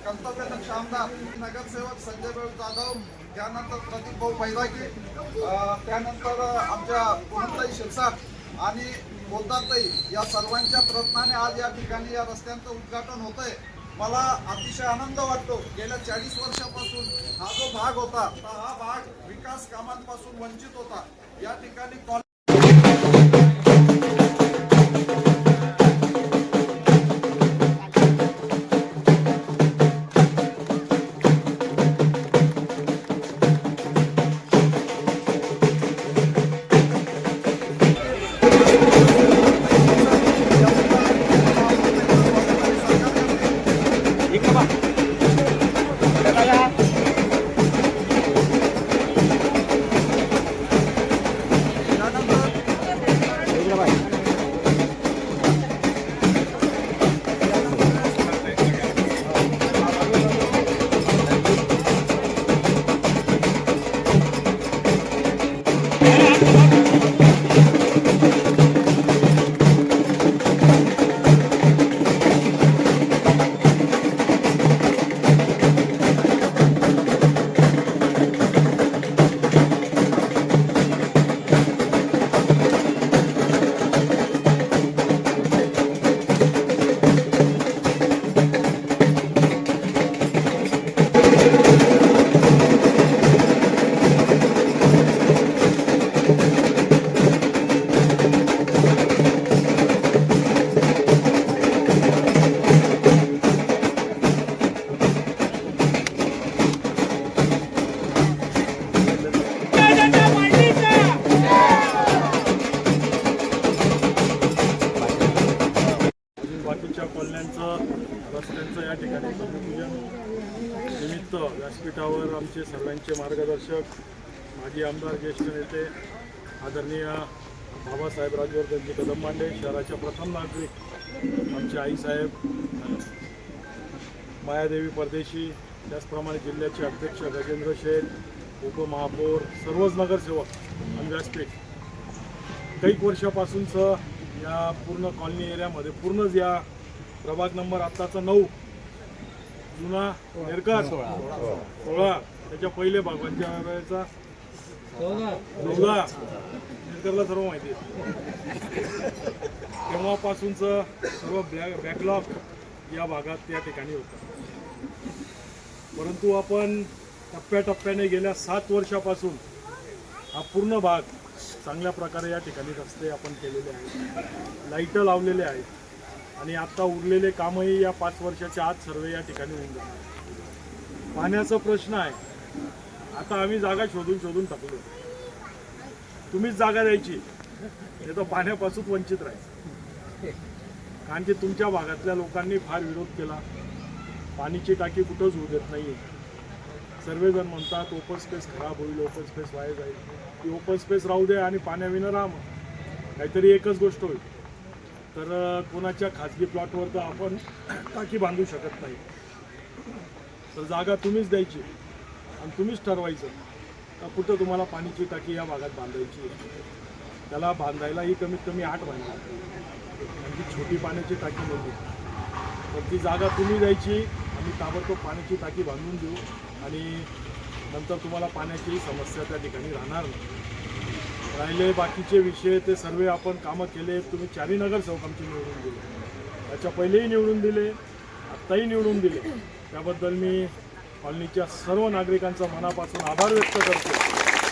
कर्तव्यदक्ष आमदार नगरसेवक संजय भाऊ जाधव, त्यानंतर प्रदीप भाऊ फैजाकी, त्यानंतर आमच्या पूनमताई शिरसाट आणि पोद्दारताई या सर्वांच्या प्रयत्नाने आज या ठिकाणी या रस्त्यांचं उद्घाटन होतंय। मला अतिशय आनंद वाटतो। गेल्या 40 वर्षापासून हा जो भाग होता तर हा भाग विकास कामांपासून वंचित होता। या ठिकाणी रस्त्यांचं या ठिकाणी भूमिपूजन निमित्त व्यासपीठावर आमचे सर्वांचे मार्गदर्शक माजी आमदार ज्येष्ठ नेते आदरणीय बाबासाहेब राजवर्धनजी कदम मांडे, शहराच्या प्रथम नागरिक आमचे आईसाहेब मायादेवी परदेशी, त्याचप्रमाणे जिल्ह्याचे अध्यक्ष गजेंद्र शेठ, उपमहापौर, सर्वच नगरसेवक आणि व्यासपीठ काही वर्षापासूनचं या पूर्ण कॉलनी एरियामध्ये पूर्णच या प्रभाग नंबर आत्ताचा 9 जुना नेरकर 16 त्याच्या पहिले भागांच्या वेळेचा 14 नेरकरला सर्व माहिती आहे। तेव्हापासूनचं सर्व बॅकलॉग या भागात त्या ठिकाणी होतं, परंतु आपण टप्प्याटप्प्याने गेल्या 7 वर्षापासून हा पूर्ण भाग चांगल्या प्रकारे या ठिकाणी रस्ते आपण केलेले आहेत, लाईटं लावलेले आहेत आणि आता उरलेले कामही या 5 वर्षाच्या आत सर्व या ठिकाणी होऊन जाणार। पाण्याचा प्रश्न आहे, आता आम्ही जागा शोधून टाकलो, तुम्हीच जागा द्यायची, हे तर पाण्यापासून वंचित राहायचं। कारण की तुमच्या भागातल्या लोकांनी फार विरोध केला, पाणीची टाकी कुठंच होऊ देत नाही। सर्वजण म्हणतात ओपन स्पेस खराब होईल, ओपन स्पेस वाया जाईल, ती ओपन स्पेस राहू दे आणि पाण्याविना राहा, काहीतरी एकच गोष्ट होईल। तर कोणाच्या खाजगी प्लॉटवर तर आपण टाकी बांधू शकत नाही, तर जागा तुम्हीच द्यायची आणि तुम्हीच ठरवायचं का कुठं तुम्हाला पाण्याची टाकी या भागात बांधायची। त्याला बांधायलाही कमीत कमी 8 महिने लागतात, म्हणजे छोटी पाण्याची टाकी नव्हती, तर ती जागा तुम्ही द्यायची, आम्ही ताबडतोब पाण्याची टाकी बांधून देऊ आणि नंतर तुम्हाला पाण्याची समस्या त्या ठिकाणी राहणार नाही। राहिले बाकीचे विषय ते सर्व आपण कामं केले। तुम्ही 4 नगरसेवक आमचे निवडून दिले, त्याच्या पहिलेही निवडून दिले, आत्ताही निवडून दिले, त्याबद्दल मी कॉलनीच्या सर्व नागरिकांचा मनापासून आभार व्यक्त करतो।